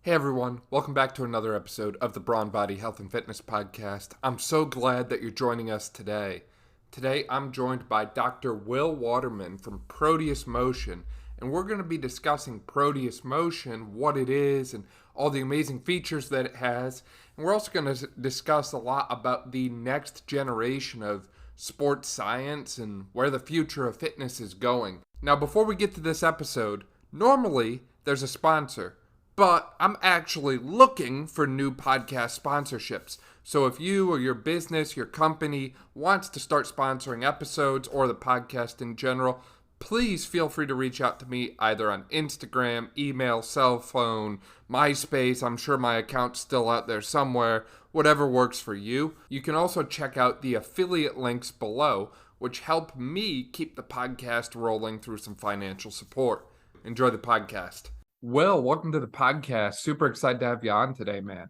Hey everyone, welcome back to another episode of the Brawn Body Health and Fitness Podcast. I'm so glad that you're joining us today. Today I'm joined by Dr. Will Waterman from Proteus Motion, and we're going to be discussing Proteus Motion, what it is, and all the amazing features that it has. And we're also going to discuss a lot about the next generation of sports science and where the future of fitness is going. Now, before we get to this episode, normally there's a sponsor. But I'm actually looking for new podcast sponsorships. So if you or your business, your company wants to start sponsoring episodes or the podcast in general, please feel free to reach out to me either on Instagram, email, cell phone, MySpace. I'm sure my account's still out there somewhere. Whatever works for you. You can also check out the affiliate links below, which help me keep the podcast rolling through some financial support. Enjoy the podcast. Will, welcome to the podcast. Super excited to have you on today, man.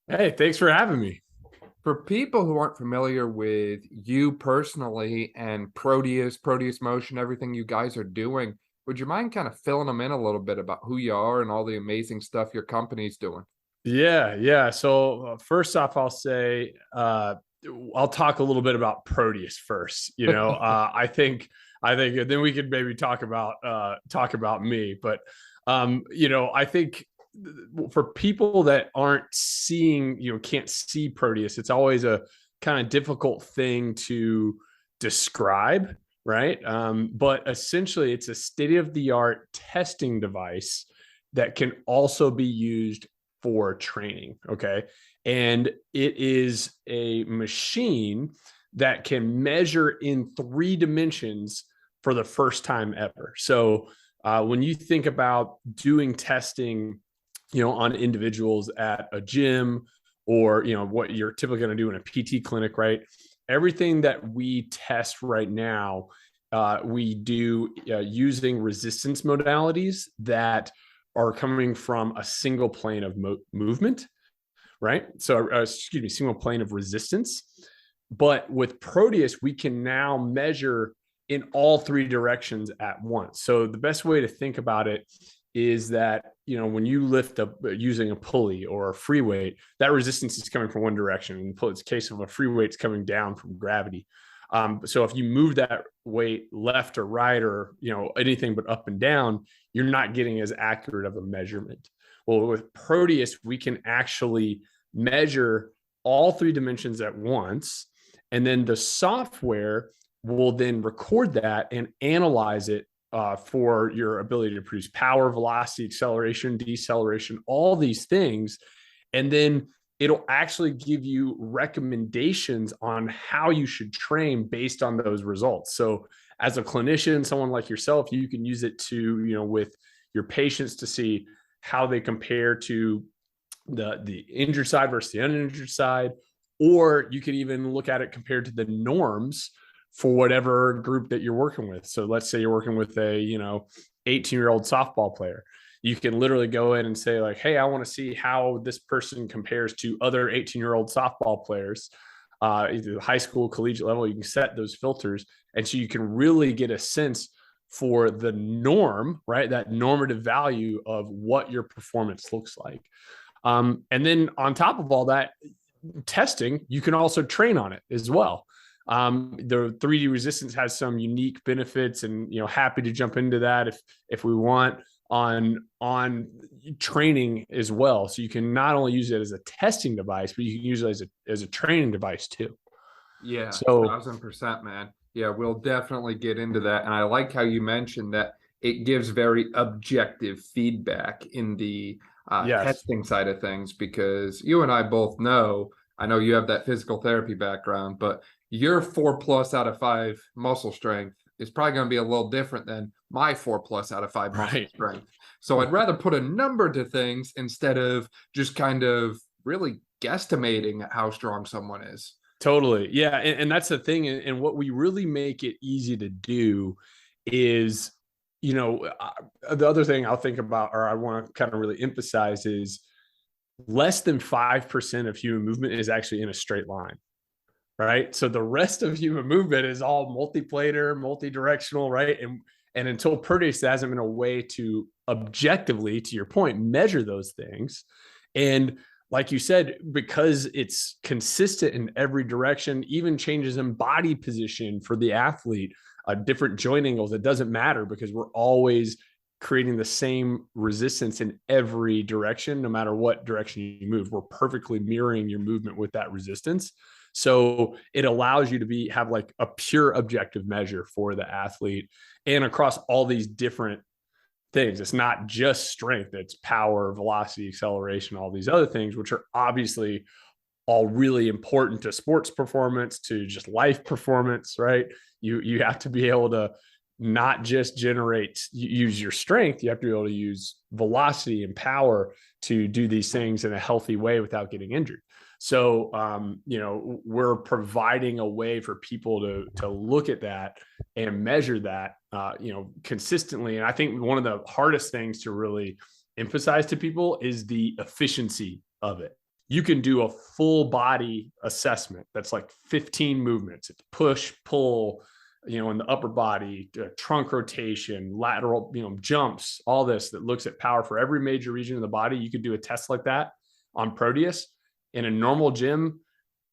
Hey, thanks for having me. For people who aren't familiar with you personally and Proteus Motion, everything you guys are doing, would you mind kind of filling them in a little bit about who you are and all the amazing stuff your company's doing? Yeah. So first off, I'll say I'll talk a little bit about Proteus first. I think then we could maybe talk about me, but I think for people that aren't seeing, can't see Proteus, it's always a kind of difficult thing to describe, right? But essentially it's a state-of-the-art testing device that can also be used for training. Okay. And it is a machine that can measure in 3 dimensions for the first time ever. So when you think about doing testing, on individuals at a gym or, what you're typically going to do in a PT clinic, right? Everything that we test right now, we do using resistance modalities that are coming from a single plane of movement, right? So, single plane of resistance. But with Proteus, we can now measure in all 3 directions at once. So the best way to think about it is that, when you lift up using a pulley or a free weight, that resistance is coming from one direction. In the case of a free weight, it's coming down from gravity. So if you move that weight left or right or, anything but up and down, you're not getting as accurate of a measurement. Well, with Proteus, we can actually measure all 3 dimensions at once. And then the software will then record that and analyze it for your ability to produce power, velocity, acceleration, deceleration, all these things. And then it'll actually give you recommendations on how you should train based on those results. So as a clinician, someone like yourself, you can use it to, with your patients to see how they compare to the injured side versus the uninjured side. Or you could even look at it compared to the norms for whatever group that you're working with. So let's say you're working with a, 18-year-old softball player. You can literally go in and say like, hey, I want to see how this person compares to other 18-year-old softball players, either high school, collegiate level. You can set those filters. And so you can really get a sense for the norm, right? That normative value of what your performance looks like. And then on top of all that testing, you can also train on it as well. The 3D resistance has some unique benefits, and happy to jump into that if we want on training as well. So you can not only use it as a testing device, but you can use it as a training device too. Yeah, so 1,000%, man. Yeah, we'll definitely get into that. And I like how you mentioned that it gives very objective feedback in the testing side of things, because you and I both know, I know you have that physical therapy background, but your 4+ out of 5 muscle strength is probably going to be a little different than my 4+ out of 5 muscle strength. So I'd rather put a number to things instead of just kind of really guesstimating how strong someone is. Totally. Yeah. And that's the thing. And what we really make it easy to do is, the other thing I'll think about, or I want to kind of really emphasize, is less than 5% of human movement is actually in a straight line. Right. So the rest of human movement is all multiplanar, multi-directional, right? And until Proteus, there hasn't been a way to objectively, to your point, measure those things. And like you said, because it's consistent in every direction, even changes in body position for the athlete, different joint angles, it doesn't matter because we're always creating the same resistance in every direction, no matter what direction you move. We're perfectly mirroring your movement with that resistance. So it allows you to have like a pure objective measure for the athlete and across all these different things. It's not just strength, it's power, velocity, acceleration, all these other things, which are obviously all really important to sports performance, to just life performance, right? You have to be able to not just use your strength, you have to be able to use velocity and power to do these things in a healthy way without getting injured. So, we're providing a way for people to look at that and measure that, consistently. And I think one of the hardest things to really emphasize to people is the efficiency of it. You can do a full body assessment that's like 15 movements. It's push, pull, in the upper body, trunk rotation, lateral, jumps, all this that looks at power for every major region of the body. You could do a test like that on Proteus. In a normal gym,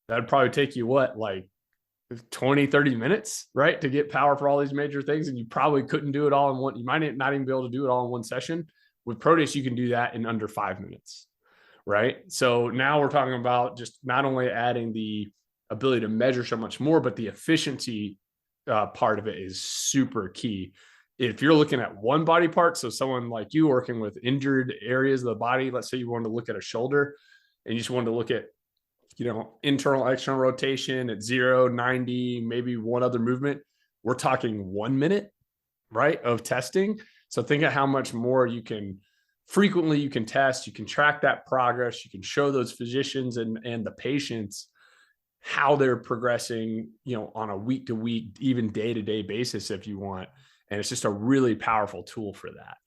that'd probably take you like 20, 30 minutes, right? To get power for all these major things. And you probably couldn't do it all in one. You might not even be able to do it all in one session. With Proteus, you can do that in under 5 minutes, right? So now we're talking about just not only adding the ability to measure so much more, but the efficiency part of it is super key. If you're looking at one body part, so someone like you working with injured areas of the body, let's say you wanted to look at a shoulder and you just wanted to look at, internal, external rotation at 0, 90, maybe one other movement, we're talking 1 minute, right, of testing. So think of how much more you can test, you can track that progress, you can show those physicians and the patients how they're progressing, on a week to week, even day to day basis if you want. And it's just a really powerful tool for that.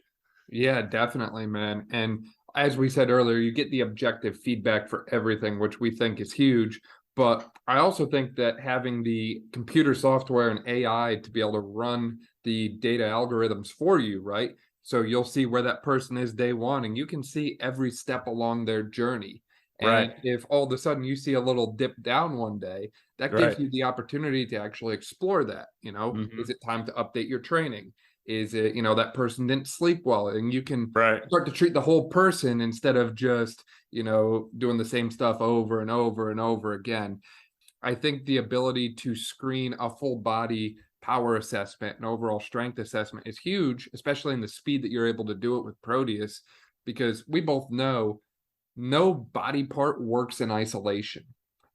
Yeah, definitely, man. And as we said earlier, you get the objective feedback for everything, which we think is huge. But I also think that having the computer software and AI to be able to run the data algorithms for you, right? So you'll see where that person is day one, and you can see every step along their journey. And right. If all of a sudden you see a little dip down one day, that gives you the opportunity to actually explore that. Is it time to update your training? Is it, that person didn't sleep well, and you can start to treat the whole person instead of just, doing the same stuff over and over and over again. I think the ability to screen a full body power assessment and overall strength assessment is huge, especially in the speed that you're able to do it with Proteus, because we both know no body part works in isolation.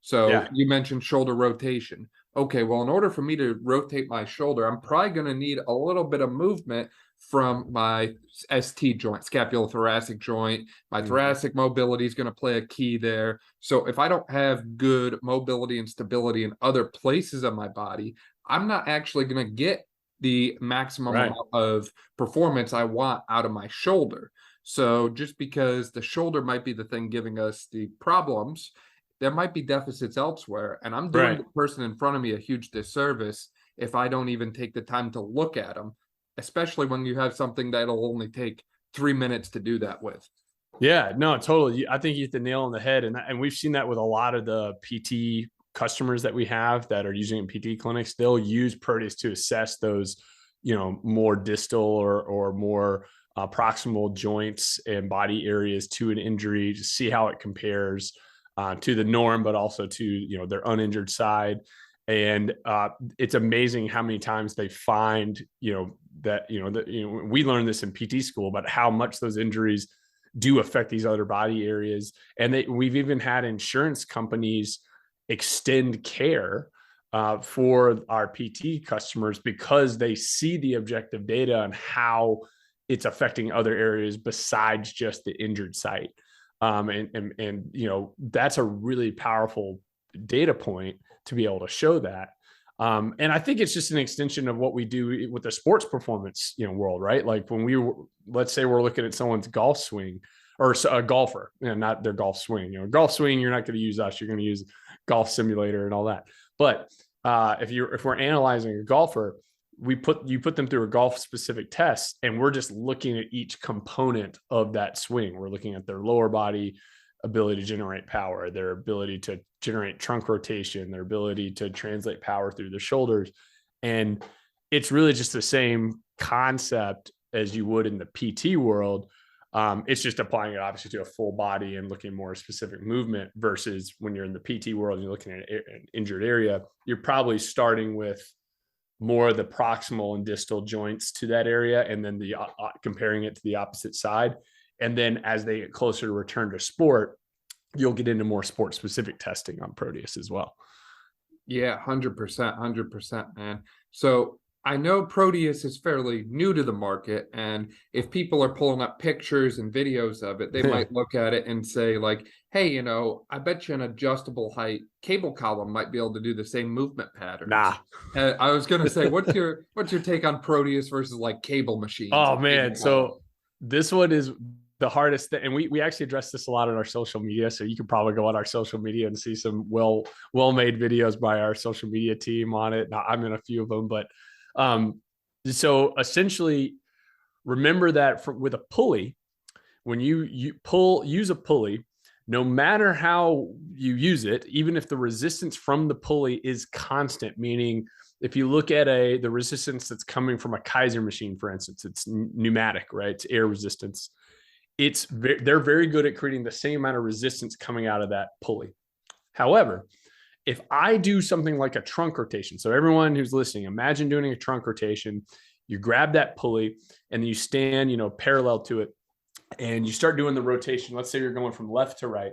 So you mentioned shoulder rotation. Okay, well, in order for me to rotate my shoulder, I'm probably going to need a little bit of movement from my ST joint, scapulothoracic joint. My thoracic mobility is going to play a key there. So if I don't have good mobility and stability in other places of my body, I'm not actually going to get the maximum amount of performance I want out of my shoulder. So just because the shoulder might be the thing giving us the problems, there might be deficits elsewhere. And I'm doing the person in front of me a huge disservice if I don't even take the time to look at them, especially when you have something that'll only take 3 minutes to do that with. Yeah, no, totally. I think you hit the nail on the head. And we've seen that with a lot of the PT customers that we have that are using in PT clinics. They'll use Proteus to assess those, more distal or more proximal joints and body areas to an injury to see how it compares to the norm, but also to, their uninjured side. And it's amazing how many times they find, that we learned this in PT school, but how much those injuries do affect these other body areas. And we've even had insurance companies extend care for our PT customers because they see the objective data on how it's affecting other areas besides just the injured site. And that's a really powerful data point to be able to show that. And I think it's just an extension of what we do with the sports performance, world, right? Like when let's say we're looking at someone's golf swing or a golfer, not their golf swing, golf swing, you're not going to use us, you're going to use golf simulator and all that. But if we're analyzing a golfer, you put them through a golf specific test, and we're just looking at each component of that swing. We're looking at their lower body ability to generate power, their ability to generate trunk rotation, their ability to translate power through the shoulders. And it's really just the same concept as you would in the PT world. It's just applying it obviously to a full body and looking more specific movement, versus when you're in the PT world and you're looking at an injured area, you're probably starting with more of the proximal and distal joints to that area, and then comparing it to the opposite side. And then as they get closer to return to sport, you'll get into more sport specific testing on Proteus as well. Yeah, 100%, man. So I know Proteus is fairly new to the market, and if people are pulling up pictures and videos of it, they might look at it and say like, hey, I bet you an adjustable height cable column might be able to do the same movement patterns. Nah. I was going to say, what's your take on Proteus versus like cable machines? Oh man. So this one is the hardest thing. And we actually address this a lot on our social media. So you can probably go on our social media and see some well-made videos by our social media team on it. Now, I'm in a few of them, but so essentially remember that with a pulley, when you use a pulley, no matter how you use it, even if the resistance from the pulley is constant, meaning if you look at the resistance that's coming from a Kaiser machine, for instance, it's pneumatic, right? It's air resistance. They're very good at creating the same amount of resistance coming out of that pulley. However, if I do something like a trunk rotation, so everyone who's listening, imagine doing a trunk rotation, you grab that pulley and you stand, parallel to it, and you start doing the rotation. Let's say you're going from left to right.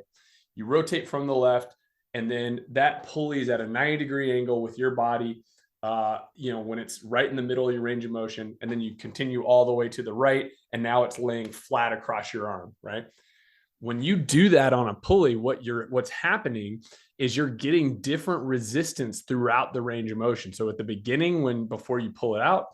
You rotate from the left, and then that pulley is at a 90-degree angle with your body, when it's right in the middle of your range of motion, and then you continue all the way to the right, and now it's laying flat across your arm, right? When you do that on a pulley, what's happening is you're getting different resistance throughout the range of motion. So at the beginning, before you pull it out,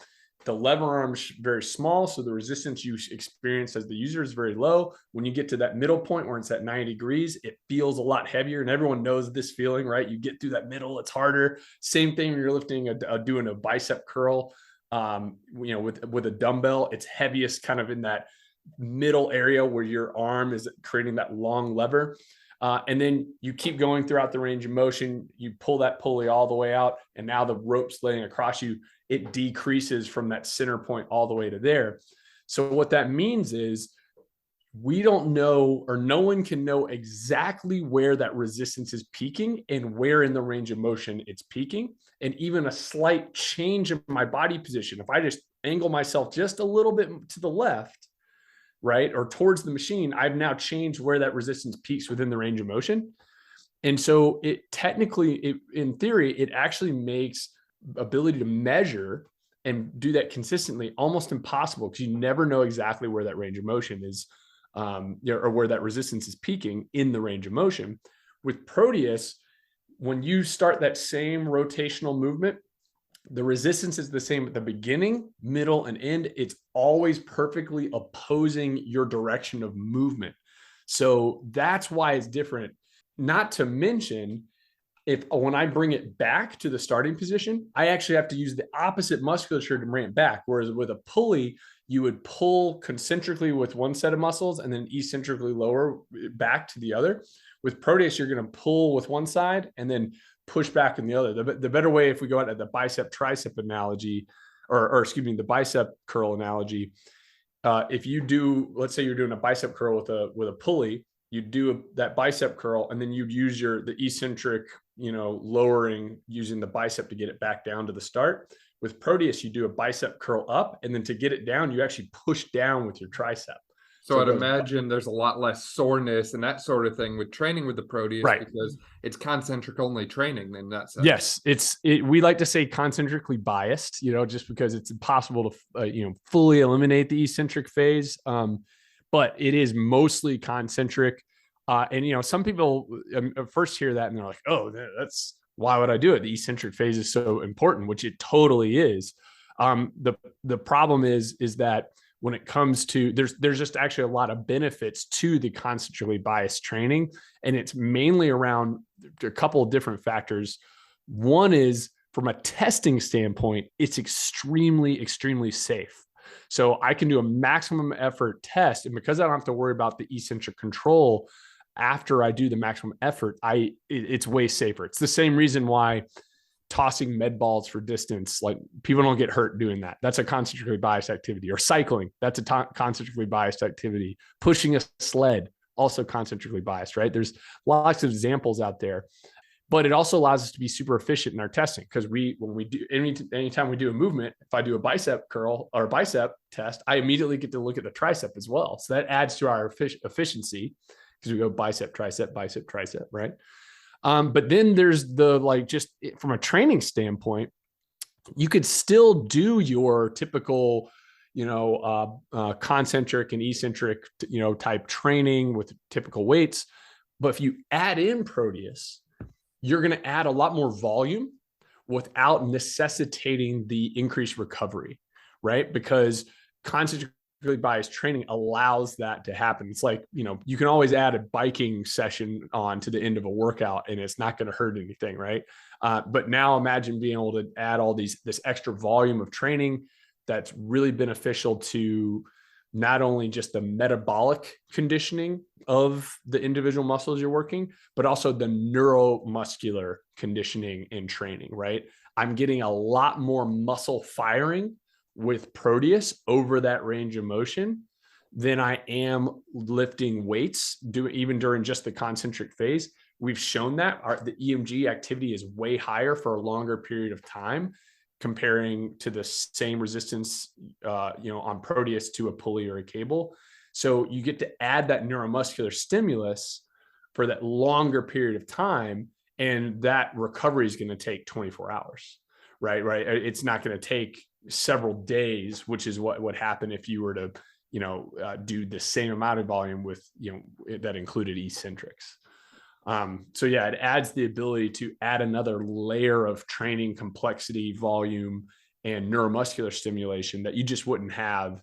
the lever arm's very small, so the resistance you experience as the user is very low. When you get to that middle point where it's at 90 degrees, it feels a lot heavier, and everyone knows this feeling, right? You get through that middle, it's harder. Same thing when you're lifting doing a bicep curl, with a dumbbell, it's heaviest kind of in that middle area where your arm is creating that long lever. And then you keep going throughout the range of motion, you pull that pulley all the way out, and now the rope's laying across you. It decreases from that center point all the way to there. So what that means is we don't know, or no one can know exactly where that resistance is peaking and where in the range of motion it's peaking. And even a slight change in my body position, if I just angle myself just a little bit to the left, right, or towards the machine, I've now changed where that resistance peaks within the range of motion. And so in theory, it actually makes ability to measure and do that consistently almost impossible, because you never know exactly where that range of motion is, or where that resistance is peaking in the range of motion. With Proteus, when you start that same rotational movement, the resistance is the same at the beginning, middle, and end. It's always perfectly opposing your direction of movement. So that's why it's different. Not to mention, when I bring it back to the starting position, I actually have to use the opposite musculature to bring it back. Whereas with a pulley, you would pull concentrically with one set of muscles and then eccentrically lower back to the other. With Proteus, you're going to pull with one side and then push back in the other. The better way, if we go out at the bicep tricep analogy, or excuse me, the bicep curl analogy, if you do, let's say you're doing a bicep curl with a pulley, you do that bicep curl, and then you'd use the eccentric, lowering using the bicep to get it back down to the start. With Proteus, you do a bicep curl up, and then to get it down, you actually push down with your tricep. So I'd imagine there's a lot less soreness and that sort of thing with training with the Proteus, right? Because it's concentric only training in that sense. Yes, we like to say concentrically biased, just because it's impossible to fully eliminate the eccentric phase, but it is mostly concentric. And some people first hear that and they're like, "Oh, that's why would I do it? The eccentric phase is so important," which it totally is. The problem is that when it comes to, there's just actually a lot of benefits to the concentrically biased training. And it's mainly around a couple of different factors. One is from a testing standpoint, it's extremely, extremely safe. So I can do a maximum effort test. And because I don't have to worry about the eccentric control after I do the maximum effort, it's way safer. It's the same reason why tossing med balls for distance, like people don't get hurt doing that. That's a concentrically biased activity. Or cycling, that's a concentrically biased activity. Pushing a sled, also concentrically biased, right? There's lots of examples out there, but it also allows us to be super efficient in our testing. Because anytime we do a movement, if I do a bicep curl or a bicep test, I immediately get to look at the tricep as well. So that adds to our efficiency, because we go bicep, tricep, right? But then there's just from a training standpoint, you could still do your typical, concentric and eccentric, type training with typical weights. But if you add in Proteus, you're going to add a lot more volume without necessitating the increased recovery, right? Because concentrically biased training allows that to happen. It's like, you can always add a biking session on to the end of a workout and it's not going to hurt anything, right? But now imagine being able to add all this extra volume of training that's really beneficial to not only just the metabolic conditioning of the individual muscles you're working, but also the neuromuscular conditioning and training, right? I'm getting a lot more muscle firing with Proteus over that range of motion than I am lifting weights, even during just the concentric phase. We've shown that the EMG activity is way higher for a longer period of time, comparing to the same resistance, on Proteus to a pulley or a cable. So you get to add that neuromuscular stimulus for that longer period of time, and that recovery is going to take 24 hours, right? It's not going to take several days, which is what would happen if you were to, do the same amount of volume with, that included eccentrics. So yeah, it adds the ability to add another layer of training complexity, volume, and neuromuscular stimulation that you just wouldn't have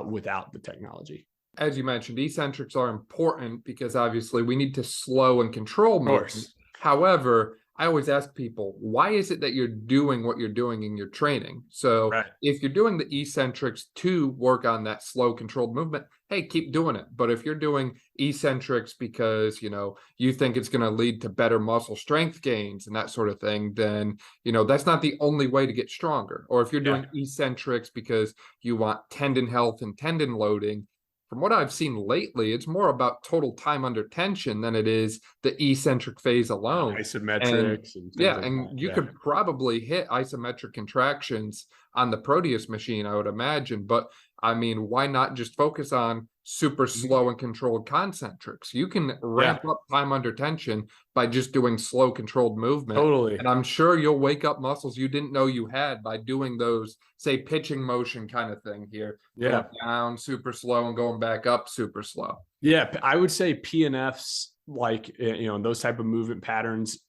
without the technology. As you mentioned, eccentrics are important because obviously we need to slow and control motion. However, I always ask people, why is it that you're doing what you're doing in your training? So if you're doing the eccentrics to work on that slow controlled movement, hey, keep doing it. But if you're doing eccentrics because, you think it's going to lead to better muscle strength gains and that sort of thing, then, that's not the only way to get stronger. Or if you're doing eccentrics because you want tendon health and tendon loading, from what I've seen lately, it's more about total time under tension than it is the eccentric phase alone. Isometrics. And you could probably hit isometric contractions on the Proteus machine, I would imagine. But I mean, why not just focus on super slow and controlled concentrics? You can ramp up time under tension by just doing slow controlled movement. Totally. And I'm sure you'll wake up muscles you didn't know you had by doing those, say, pitching motion kind of thing here. Going down super slow and going back up super slow. Yeah, I would say PNFs, like, those type of movement patterns,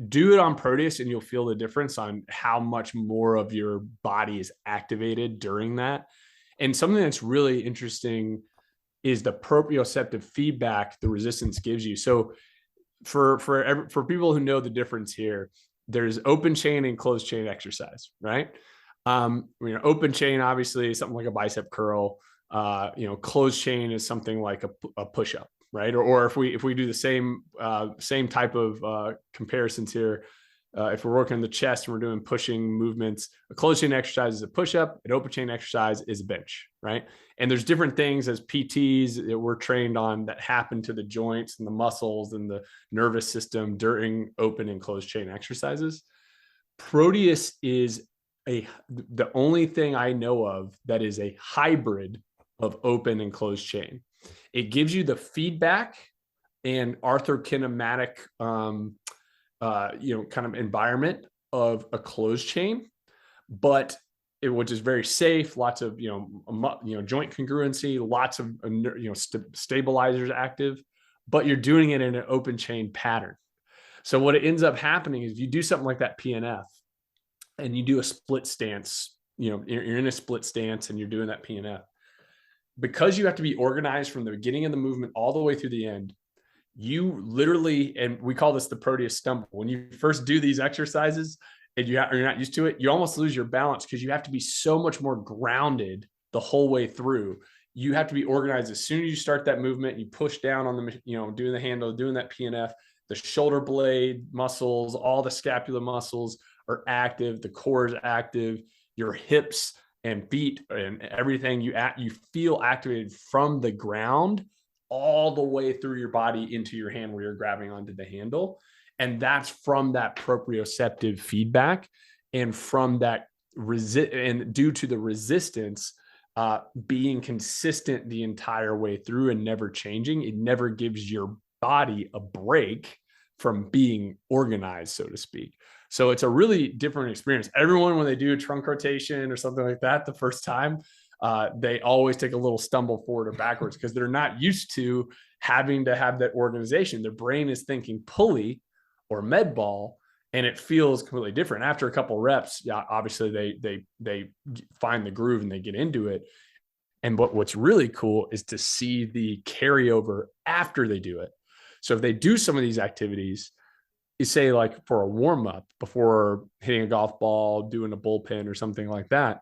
do it on Proteus and you'll feel the difference on how much more of your body is activated during that. And something that's really interesting is the proprioceptive feedback the resistance gives you. So for people who know the difference here, there's open chain and closed chain exercise, right? Open chain, obviously, is something like a bicep curl. Closed chain is something like a push-up, right? Or if we do the same type of comparisons here, if we're working on the chest and we're doing pushing movements, a closed chain exercise is a push-up, an open chain exercise is a bench, right? And there's different things as PTs that we're trained on that happen to the joints and the muscles and the nervous system during open and closed chain exercises. Proteus is the only thing I know of that is a hybrid of open and closed chain. It gives you the feedback and arthrokinematic kind of environment of a closed chain, but which is very safe, lots of, joint congruency, lots of, stabilizers active, but you're doing it in an open chain pattern. So what it ends up happening is you do something like that PNF and you do a split stance, you're in a split stance and you're doing that PNF. Because you have to be organized from the beginning of the movement all the way through the end, you literally, and we call this the Proteus stumble. When you first do these exercises, and you're not used to it, you almost lose your balance because you have to be so much more grounded the whole way through. You have to be organized. As soon as you start that movement, you push down on the, doing the handle, doing that PNF, the shoulder blade muscles, all the scapular muscles are active. The core is active. Your hips and feet and everything you feel activated from the ground all the way through your body into your hand where you're grabbing onto the handle. And that's from that proprioceptive feedback and from that and due to the resistance being consistent the entire way through and never changing, it never gives your body a break from being organized, so to speak. So it's a really different experience. Everyone, when they do a trunk rotation or something like that the first time, they always take a little stumble forward or backwards because they're not used to having to have that organization. Their brain is thinking pulley or med ball, and it feels completely different. After a couple of reps, yeah, obviously they find the groove and they get into it. And what's really cool is to see the carryover after they do it. So if they do some of these activities, you say like for a warm up before hitting a golf ball, doing a bullpen or something like that,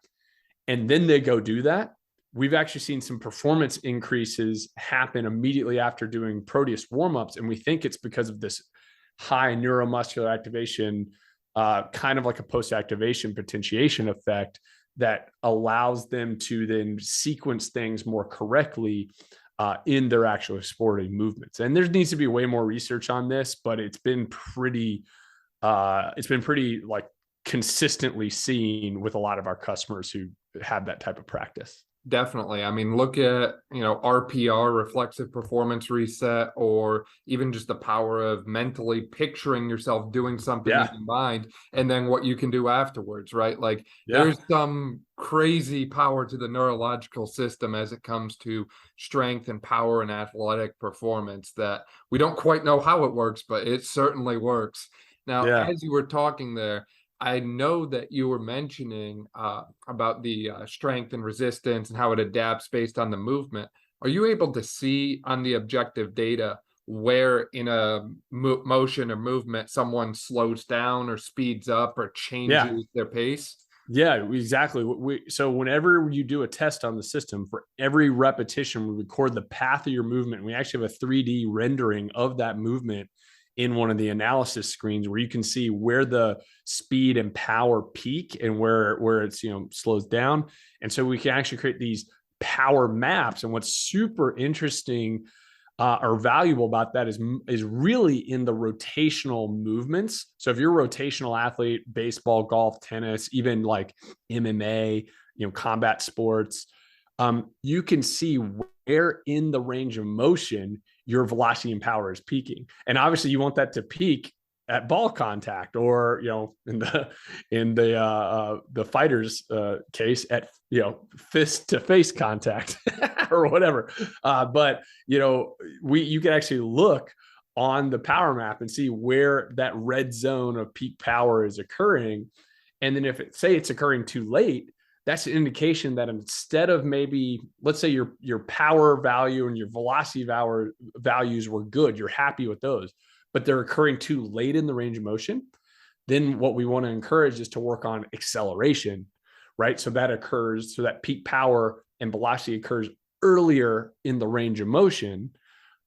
and then they go do that, we've actually seen some performance increases happen immediately after doing Proteus warm-ups. And we think it's because of this high neuromuscular activation, kind of like a post-activation potentiation effect that allows them to then sequence things more correctly in their actual sporting movements. And there needs to be way more research on this, but it's been pretty like consistently seen with a lot of our customers who have that type of practice. Definitely. I mean, look at, RPR, reflexive performance reset, or even just the power of mentally picturing yourself doing something in your mind and then what you can do afterwards, right? Like there's some crazy power to the neurological system as it comes to strength and power and athletic performance that we don't quite know how it works, but it certainly works. Now, as you were talking there, I know that you were mentioning about the strength and resistance and how it adapts based on the movement. Are you able to see on the objective data where in a motion or movement someone slows down or speeds up or changes their pace? Yeah, exactly. So whenever you do a test on the system, for every repetition, we record the path of your movement. We actually have a 3D rendering of that movement in one of the analysis screens where you can see where the speed and power peak and where it's, slows down. And so we can actually create these power maps. And what's super interesting or valuable about that is really in the rotational movements. So if you're a rotational athlete, baseball, golf, tennis, even like MMA, combat sports, you can see where in the range of motion your velocity and power is peaking. And obviously you want that to peak at ball contact, or, in the fighter's case at, fist to face contact or whatever. But, you can actually look on the power map and see where that red zone of peak power is occurring. And then if it's occurring too late, that's an indication that instead of maybe, let's say your power value and your velocity values were good, you're happy with those, but they're occurring too late in the range of motion, then what we want to encourage is to work on acceleration, right? So that peak power and velocity occurs earlier in the range of motion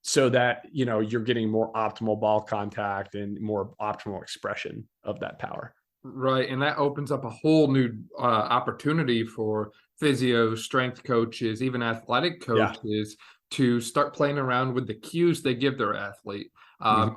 so that, you're getting more optimal ball contact and more optimal expression of that power. Right. And that opens up a whole new opportunity for physios, strength coaches, even athletic coaches to start playing around with the cues they give their athlete.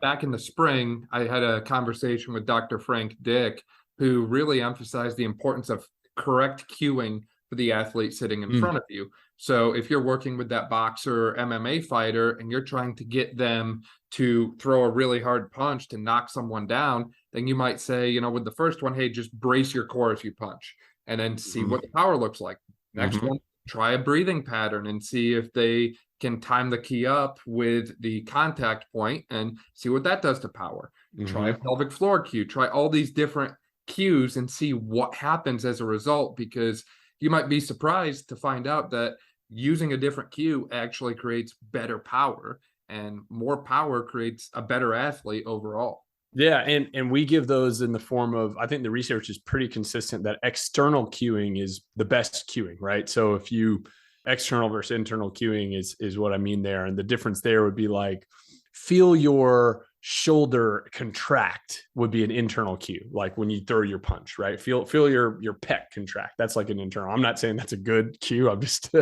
Back in the spring, I had a conversation with Dr. Frank Dick, who really emphasized the importance of correct cueing for the athlete sitting in front of you. So if you're working with that boxer or MMA fighter and you're trying to get them to throw a really hard punch to knock someone down, then you might say, with the first one, hey, just brace your core as you punch and then see what the power looks like. Next one, try a breathing pattern and see if they can time the key up with the contact point and see what that does to power. Try a pelvic floor cue, try all these different cues and see what happens as a result, because you might be surprised to find out that using a different cue actually creates better power, and more power creates a better athlete overall. Yeah, and we give those in the form of, I think the research is pretty consistent that external cueing is the best cueing, right? So if you external versus internal cueing is what I mean there. And the difference there would be like, feel your shoulder contract would be an internal cue, like when you throw your punch, right? Feel your pec contract. That's like an internal. I'm not saying that's a good cue. I'm just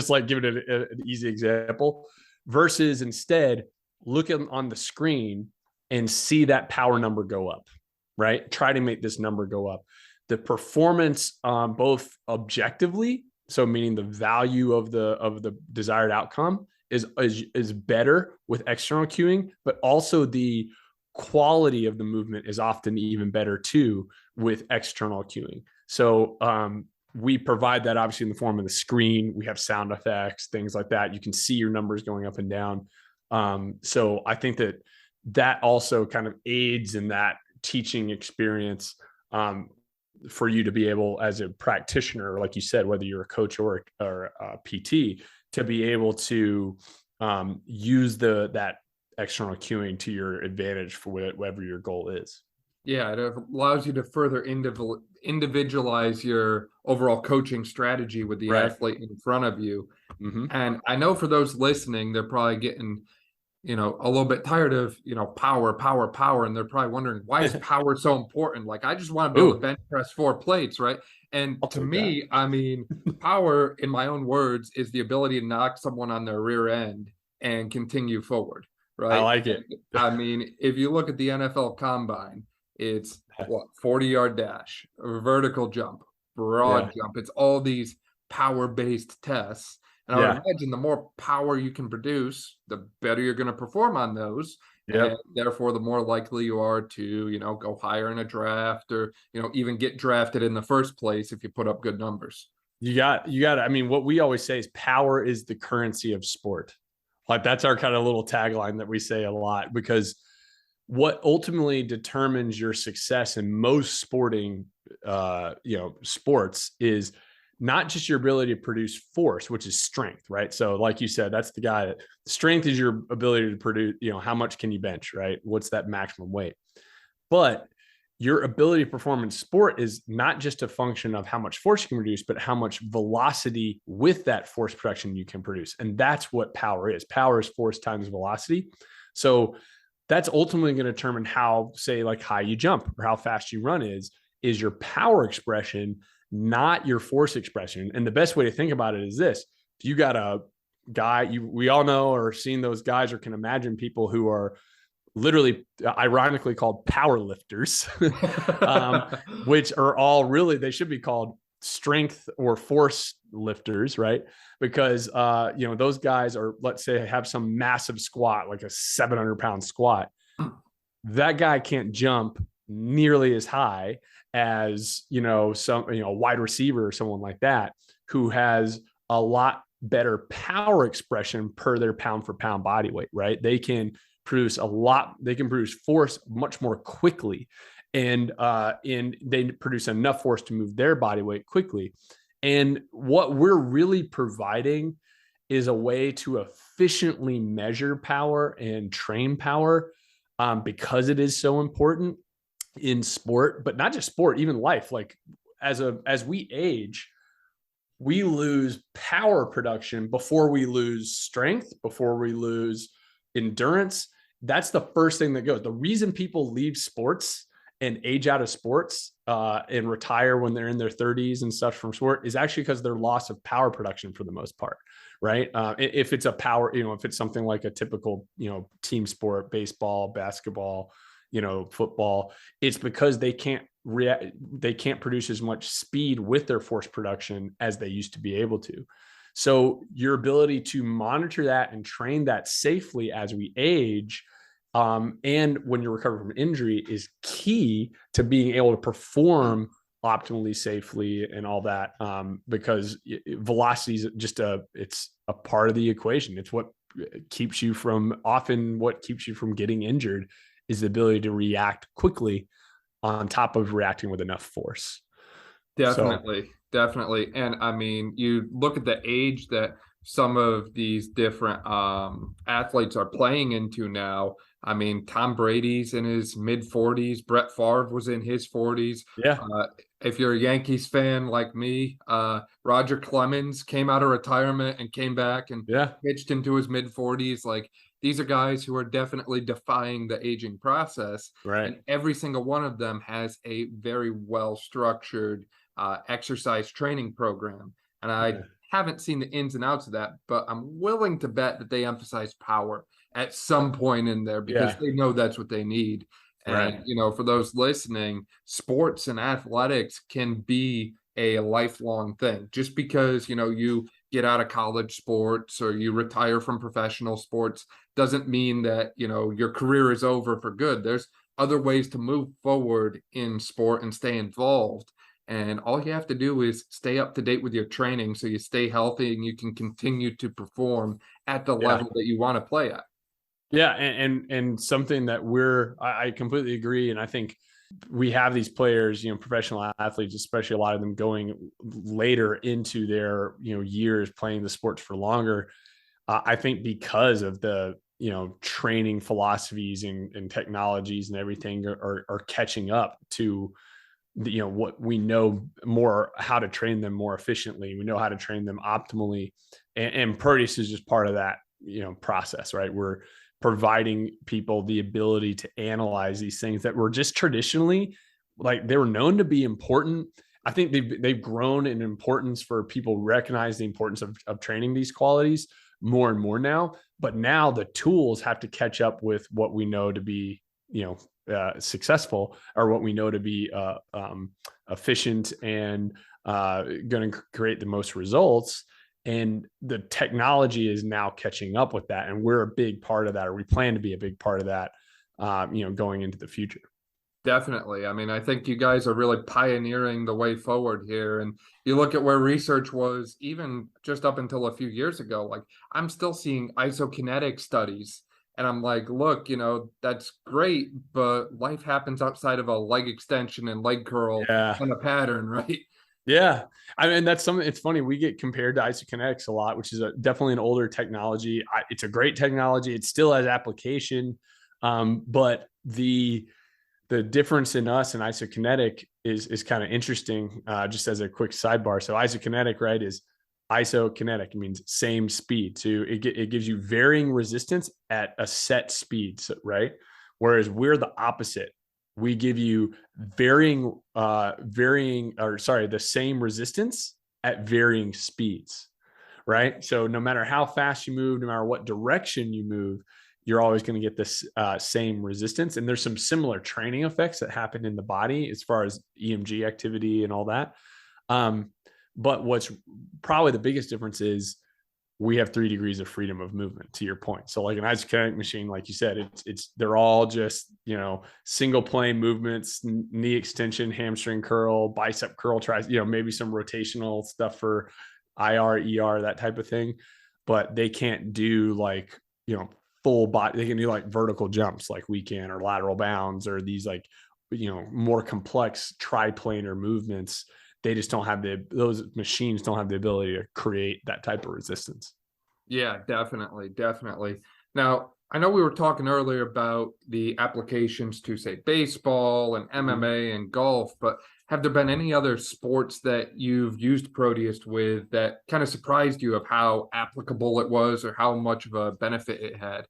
like giving it an easy example. Versus instead looking on the screen and see that power number go up, right? Try to make this number go up. The performance, both objectively, so meaning the value of the desired outcome, is better with external cueing, but also the quality of the movement is often even better too with external cueing. So we provide that obviously in the form of the screen. We have sound effects, things like that. You can see your numbers going up and down. So I think that also kind of aids in that teaching experience for you to be able, as a practitioner, like you said, whether you're a coach or a PT, to be able to use that external cueing to your advantage for whatever your goal is. Yeah, it allows you to further individualize your overall coaching strategy with the athlete in front of you. Mm-hmm. And I know for those listening, they're probably getting, a little bit tired of, power. And they're probably wondering, why is power so important? Like, I just want to be able to bench press 4 plates, right? And to me, I mean, power, in my own words, is the ability to knock someone on their rear end and continue forward, right? I like it. I mean, if you look at the NFL Combine, it's 40-yard dash, a vertical jump, broad jump. It's all these power-based tests. And I would imagine the more power you can produce, the better you're going to perform on those. And therefore, the more likely you are to, go higher in a draft or, even get drafted in the first place if you put up good numbers. You got I mean, what we always say is power is the currency of sport. Like that's our kind of little tagline that we say a lot, because what ultimately determines your success in most sporting, sports is not just your ability to produce force, which is strength, right? So like you said, that's the guy that strength is your ability to produce, how much can you bench, right? What's that maximum weight? But your ability to perform in sport is not just a function of how much force you can produce, but how much velocity with that force production you can produce. And that's what power is. Power is force times velocity. So that's ultimately going to determine how, say, like high you jump or how fast you run is your power expression, not your force expression. And the best way to think about it is this: if you got a guy, we all know or seen those guys or can imagine people who are literally ironically called power lifters, which are all really, they should be called strength or force lifters, right? Because, those guys are, let's say, have some massive squat, like a 700-pound squat. That guy can't jump nearly as high as, some, a wide receiver or someone like that, who has a lot better power expression per their pound for pound body weight, right? They can produce force much more quickly, and they produce enough force to move their body weight quickly. And what we're really providing is a way to efficiently measure power and train power, because it is so important in sport, but not just sport, even life. Like as we age, we lose power production before we lose strength, before we lose endurance. That's the first thing that goes. The reason people leave sports and age out of sports and retire when they're in their 30s and stuff from sport is actually because their loss of power production for the most part, right? If it's a power, if it's something like a typical, team sport, baseball, basketball, football, it's because they can't produce as much speed with their force production as they used to be able to. So your ability to monitor that and train that safely as we age, and when you recover from injury, is key to being able to perform optimally, safely, and all that. Because velocity is just it's a part of the equation. It's what keeps you from getting injured, is the ability to react quickly on top of reacting with enough force. Definitely. And I mean, you look at the age that some of these different athletes are playing into now. I mean, Tom Brady's in his mid 40s. Brett Favre was in his 40s. Yeah. Uh, if you're a Yankees fan like me, Roger Clemens came out of retirement and came back and Yeah. pitched into his mid 40s. Like, these are guys who are definitely defying the aging process. Right. And every single one of them has a very well structured exercise training program. And I Yeah. haven't seen the ins and outs of that, but I'm willing to bet that they emphasize power at some point in there because Yeah. they know that's what they need. Right. And, for those listening, sports and athletics can be a lifelong thing. Just because, you get out of college sports or you retire from professional sports doesn't mean that, your career is over for good. There's other ways to move forward in sport and stay involved. And all you have to do is stay up to date with your training so you stay healthy and you can continue to perform at the Yeah. level that you want to play at. Yeah. And something that I completely agree. And I think we have these players, professional athletes, especially a lot of them going later into their, years playing the sports for longer. I think because of the, training philosophies and technologies and everything are catching up to what we know more, how to train them more efficiently. We know how to train them optimally. And Proteus is just part of that, process, right? We're providing people the ability to analyze these things that were just traditionally, like, they were known to be important. I think they've grown in importance for people recognize the importance of training these qualities more and more now. But now the tools have to catch up with what we know to be, successful, or what we know to be efficient and going to create the most results. And the technology is now catching up with that. And we're a big part of that, or we plan to be a big part of that, going into the future. Definitely. I mean, I think you guys are really pioneering the way forward here. And you look at where research was even just up until a few years ago. Like, I'm still seeing isokinetic studies. And I'm like, look, that's great, but life happens outside of a leg extension and leg curl Yeah. kind of pattern, right? Yeah. I mean, that's something, it's funny. We get compared to isokinetics a lot, which is definitely an older technology. It's a great technology. It still has application. But the difference in us and isokinetic is kind of interesting, just as a quick sidebar. So isokinetic, right, is isokinetic. It means same speed. So it gives you varying resistance at a set speed, right? Whereas we're the opposite. We give you the same resistance at varying speeds, right? So no matter how fast you move, no matter what direction you move, you're always going to get this same resistance. And there's some similar training effects that happen in the body as far as EMG activity and all that. But what's probably the biggest difference is we have 3 degrees of freedom of movement, to your point. So like an isokinetic machine, like you said, they're all just, single plane movements, knee extension, hamstring curl, bicep curl, maybe some rotational stuff for IR, ER, that type of thing. But they can't do like, full body. They can do like vertical jumps like we can, or lateral bounds, or these like, more complex triplanar movements. They just don't have those machines don't have the ability to create that type of resistance. Yeah, definitely. Definitely. Now, I know we were talking earlier about the applications to, say, baseball and MMA and golf, but have there been any other sports that you've used Proteus with that kind of surprised you of how applicable it was or how much of a benefit it had?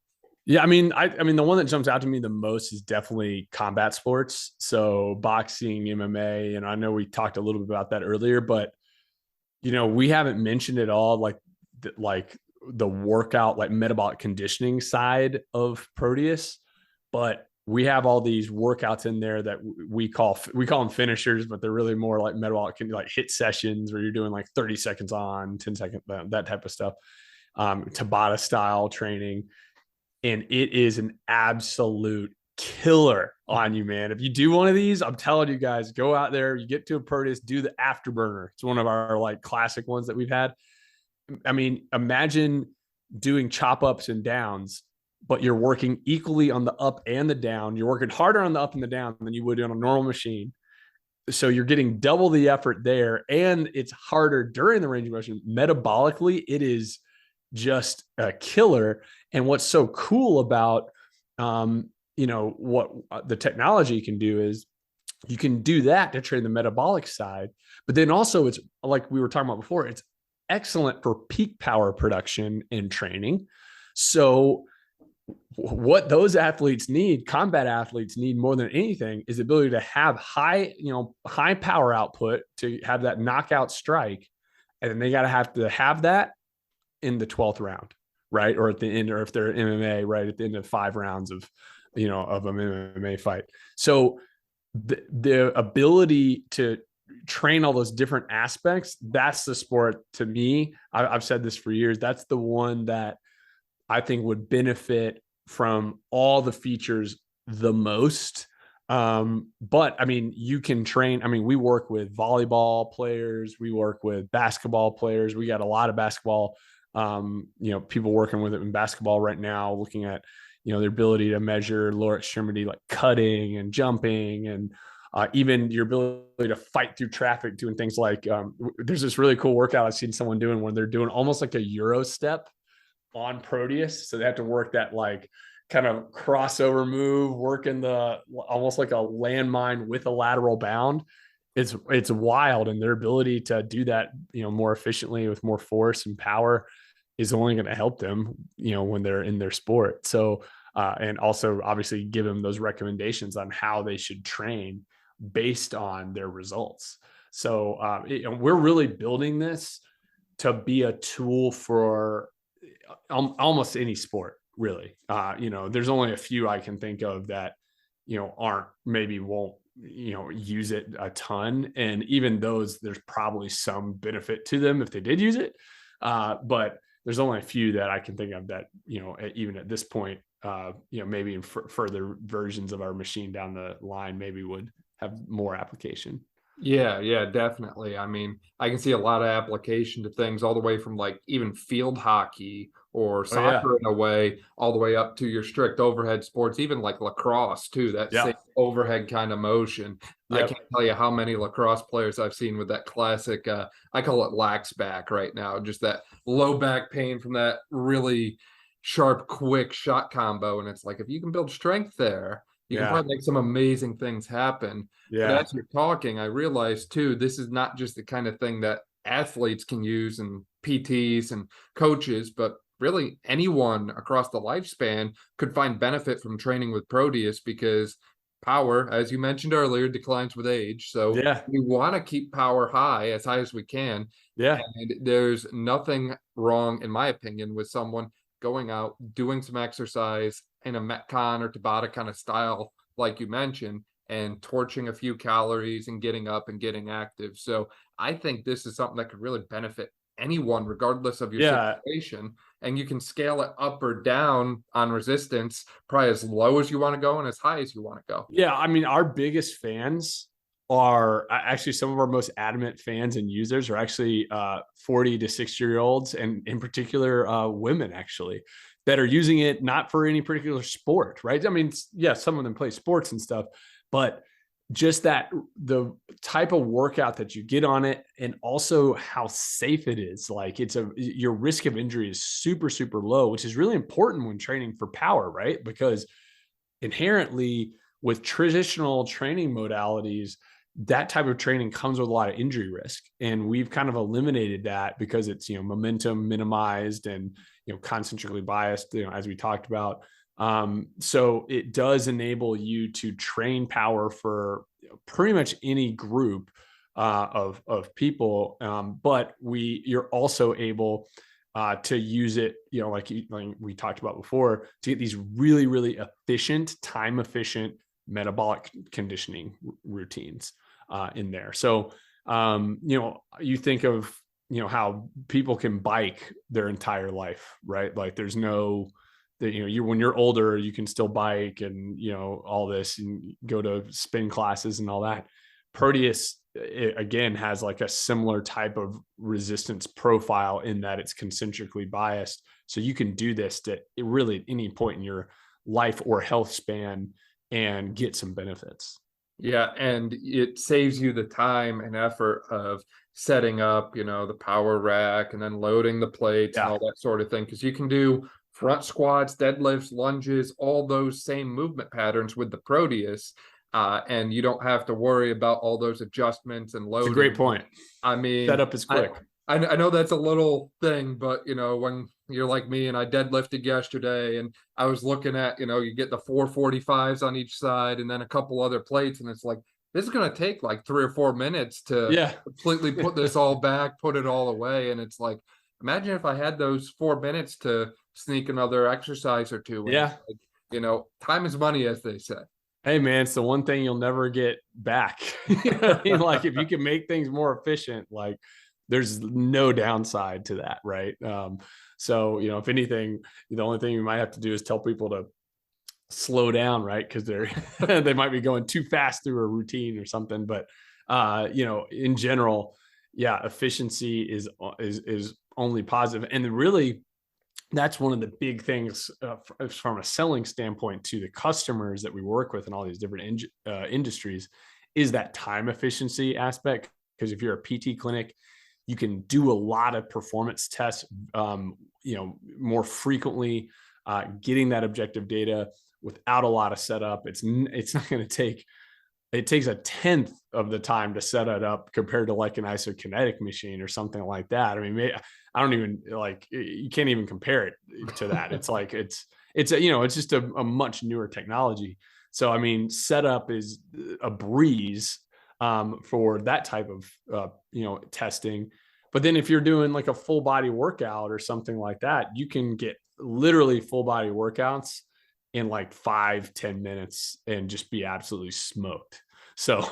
Yeah, I mean, the one that jumps out to me the most is definitely combat sports. So boxing, MMA, and I know we talked a little bit about that earlier, but we haven't mentioned at all like the workout, like metabolic conditioning side of Proteus. But we have all these workouts in there that we call them finishers, but they're really more like metabolic, like HIIT sessions where you're doing like 30 seconds on, 10 seconds, that type of stuff. Tabata style training. And it is an absolute killer on you, man. If you do one of these, I'm telling you guys, go out there, you get to a Proteus, do the afterburner. It's one of our like classic ones that we've had. I mean, imagine doing chop ups and downs, but you're working equally on the up and the down. You're working harder on the up and the down than you would on a normal machine. So you're getting double the effort there, and it's harder during the range of motion. Metabolically, it is just a killer. And what's so cool about what the technology can do is you can do that to train the metabolic side, but then also it's like we were talking about before, it's excellent for peak power production and training. So what those athletes need, combat athletes need more than anything, is the ability to have high power output, to have that knockout strike. And then they got to have that in the 12th round, right? Or at the end, or if they're MMA, right at the end of 5 rounds of an MMA fight. So the ability to train all those different aspects, that's the sport to me. I've said this for years. That's the one that I think would benefit from all the features the most. But I mean, you can train. I mean, we work with volleyball players, we work with basketball players. We got a lot of basketball, people working with it in basketball right now, looking at, their ability to measure lower extremity, like cutting and jumping, and even your ability to fight through traffic, doing things like, there's this really cool workout I've seen someone doing where they're doing almost like a Euro step on Proteus. So they have to work that like kind of crossover move, working almost like a landmine with a lateral bound. It's wild. And their ability to do that, more efficiently with more force and power is only going to help them, when they're in their sport. So, and also obviously give them those recommendations on how they should train based on their results. So, we're really building this to be a tool for almost any sport, really. There's only a few I can think of that, won't use it a ton. And even those, there's probably some benefit to them if they did use it. But there's only a few that I can think of that, even at this point, maybe in further versions of our machine down the line, maybe would have more application. Yeah, definitely. I mean, I can see a lot of application to things all the way from like even field hockey or soccer in a way, all the way up to your strict overhead sports, even like lacrosse too, that same overhead kind of motion. I can't tell you how many lacrosse players I've seen with that classic, I call it lax back right now, just that low back pain from that really sharp, quick shot combo. And it's like, if you can build strength there, you can probably make some amazing things happen. But as you're talking, I realized too, this is not just the kind of thing that athletes can use and PTs and coaches, but really anyone across the lifespan could find benefit from training with Proteus, because power, as you mentioned earlier, declines with age. So we want to keep power high as we can. And there's nothing wrong, in my opinion, with someone going out, doing some exercise in a Metcon or Tabata kind of style, like you mentioned, and torching a few calories and getting up and getting active. So I think this is something that could really benefit anyone, regardless of your situation. And you can scale it up or down on resistance, probably as low as you want to go and as high as you want to go. Yeah. I mean, our biggest fans are actually, some of our most adamant fans and users are actually 40 to 60-year-olds, and in particular, women actually, that are using it not for any particular sport, right? I mean, some of them play sports and stuff, but just that the type of workout that you get on it, and also how safe it is. Like your risk of injury is super, super low, which is really important when training for power, right? Because inherently with traditional training modalities, that type of training comes with a lot of injury risk. And we've kind of eliminated that because it's, momentum minimized and, concentrically biased, as we talked about. So it does enable you to train power for pretty much any group of people. But you're also able to use it, like we talked about before, to get these really, really efficient, time efficient metabolic conditioning routines in there. So, you think of, how people can bike their entire life, right? Like there's no, when you're older, you can still bike and, all this, and go to spin classes and all that. Proteus, again, has like a similar type of resistance profile in that it's concentrically biased. So you can do this to really any point in your life or health span and get some benefits. Yeah, and it saves you the time and effort of setting up, the power rack and then loading the plates and all that sort of thing. Because you can do front squats, deadlifts, lunges, all those same movement patterns with the Proteus. And you don't have to worry about all those adjustments and It's a loading. great point. I mean, Setup is quick. I know that's a little thing, but when you're like me and I deadlifted yesterday and I was looking at, you get the 445s on each side and then a couple other plates, and it's like, this is going to take like 3 or 4 minutes to completely put this all back, put it all away. And it's like, imagine if I had those 4 minutes to sneak another exercise or two in. Yeah. Like, time is money, as they say. Hey man, it's the one thing you'll never get back. You know what I mean? Like if you can make things more efficient, like there's no downside to that, right? So, if anything, the only thing you might have to do is tell people to slow down, right? Because they might be going too fast through a routine or something. But in general, efficiency is only positive. And really, that's one of the big things from a selling standpoint to the customers that we work with in all these different industries is that time efficiency aspect. Because if you're a PT clinic, you can do a lot of performance tests, more frequently, getting that objective data without a lot of setup. It's not going to take. It takes 1/10 of the time to set it up compared to like an isokinetic machine or something like that. I mean, I don't even you can't even compare it to that. It's like, it's just a much newer technology. So, I mean, setup is a breeze for that type of, testing. But then if you're doing like a full body workout or something like that, you can get literally full body workouts in like 5-10 minutes and just be absolutely smoked. So,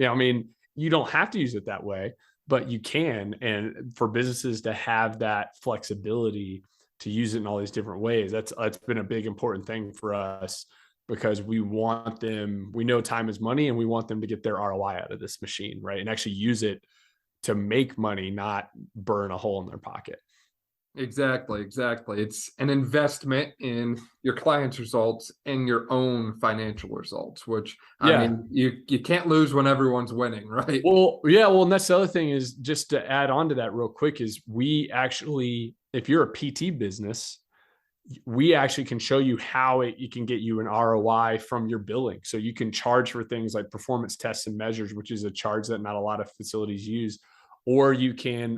I mean, you don't have to use it that way, but you can. And for businesses to have that flexibility to use it in all these different ways, that's been a big important thing for us, because we know time is money, and we want them to get their ROI out of this machine, right? And actually use it to make money, not burn a hole in their pocket. Exactly. It's an investment in your client's results and your own financial results, which I mean, you can't lose when everyone's winning, right? Well, and that's the other thing, is just to add on to that real quick, is we actually, if you're a PT business, we actually can show you how it can get you an ROI from your billing. So you can charge for things like performance tests and measures, which is a charge that not a lot of facilities use. Or you can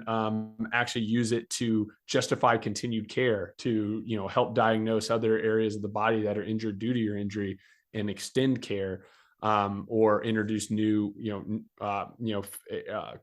actually use it to justify continued care, to help diagnose other areas of the body that are injured due to your injury and extend care, or introduce new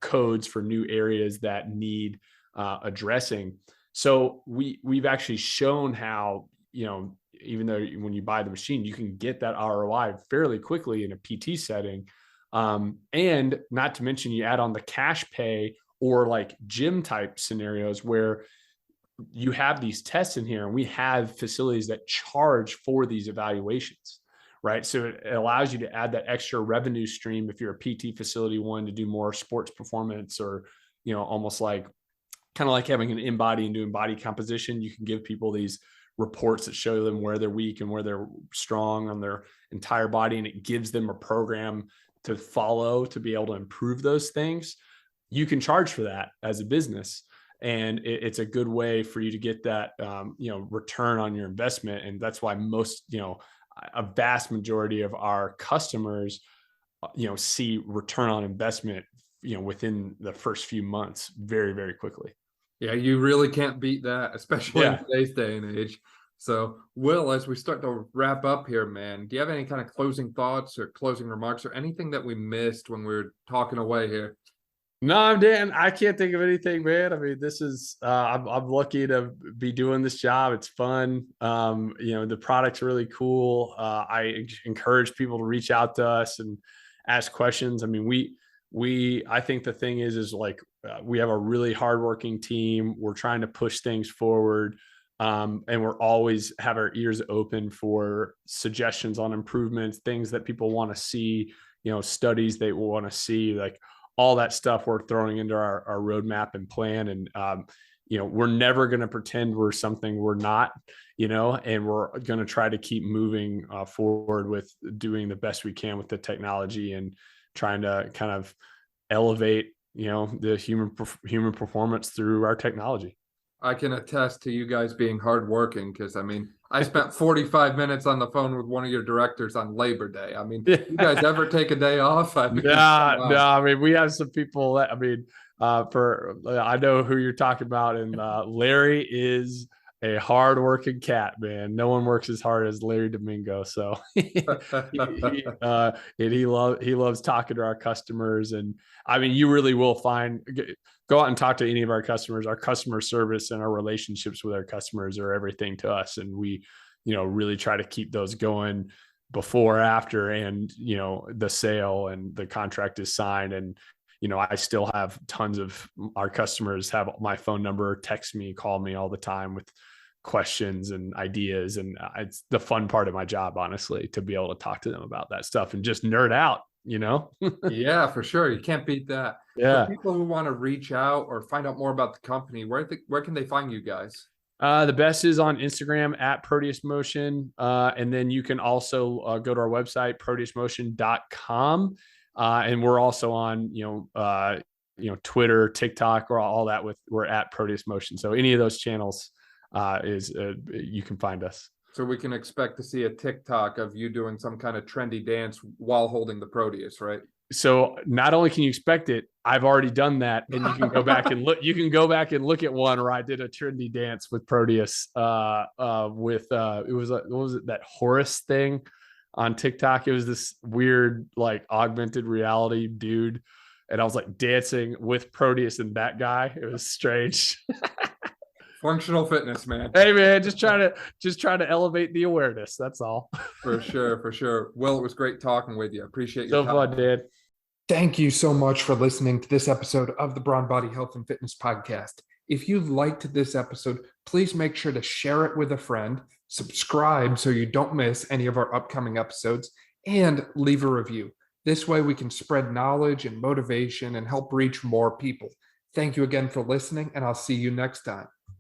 codes for new areas that need addressing. So we've actually shown how, even though when you buy the machine, you can get that ROI fairly quickly in a PT setting. And not to mention, you add on the cash pay or like gym type scenarios where you have these tests in here, and we have facilities that charge for these evaluations, right? So it allows you to add that extra revenue stream if you're a PT facility wanting to do more sports performance, or, almost like kind of like having an in-body and doing body composition. You can give people these reports that show them where they're weak and where they're strong on their entire body, and it gives them a program to follow to be able to improve those things. You can charge for that as a business, and it's a good way for you to get that return on your investment. And that's why most, a vast majority of our customers see return on investment within the first few months very, very quickly. Yeah, you really can't beat that, especially in today's day and age. So, Will, as we start to wrap up here, man, do you have any kind of closing thoughts or closing remarks or anything that we missed when we were talking away here? No, Dan, I can't think of anything, man. I mean, this is, I'm lucky to be doing this job. It's fun. The product's really cool. I encourage people to reach out to us and ask questions. I mean, I think the thing is like, we have a really hardworking team. We're trying to push things forward. And we're always have our ears open for suggestions on improvements, things that people want to see, studies they want to see, like all that stuff we're throwing into our roadmap and plan. And, we're never going to pretend we're something we're not, and we're going to try to keep moving forward with doing the best we can with the technology and trying to kind of elevate, the human performance through our technology. I can attest to you guys being hardworking because, I mean, I spent 45 minutes on the phone with one of your directors on Labor Day. I mean, you guys ever take a day off? I mean, Nah, no. I mean, we have some people that, I mean, I know who you're talking about, and Larry is a hard-working cat, man. No one works as hard as Larry Domingo. So he loves talking to our customers, and I mean, you really will go out and talk to any of our customers. Our customer service and our relationships with our customers are everything to us, and we, really try to keep those going before, after, and the sale and the contract is signed. And I still have tons of our customers have my phone number, text me, call me all the time with questions and ideas. And it's the fun part of my job, honestly, to be able to talk to them about that stuff and just nerd out, Yeah, for sure. You can't beat that. Yeah. For people who want to reach out or find out more about the company, where can they find you guys? The best is on Instagram at Proteus Motion. And then you can also go to our website, proteusmotion.com. And we're also on, Twitter, TikTok, or all that we're at Proteus Motion. So any of those channels you can find us. So we can expect to see a TikTok of you doing some kind of trendy dance while holding the Proteus, right? So not only can you expect it, I've already done that, and you can go back and look. You can go back and look at one where I did a trendy dance with Proteus. With it was what was it, that Horus thing on TikTok? It was this weird like augmented reality dude, and I was like dancing with Proteus and that guy. It was strange. Functional fitness, man. Hey, man, just trying to elevate the awareness. That's all. For sure. Will, it was great talking with you. I appreciate your time. So fun, dude. Thank you so much for listening to this episode of the Brawn Body Health and Fitness Podcast. If you liked this episode, please make sure to share it with a friend, subscribe so you don't miss any of our upcoming episodes, and leave a review. This way we can spread knowledge and motivation and help reach more people. Thank you again for listening, and I'll see you next time.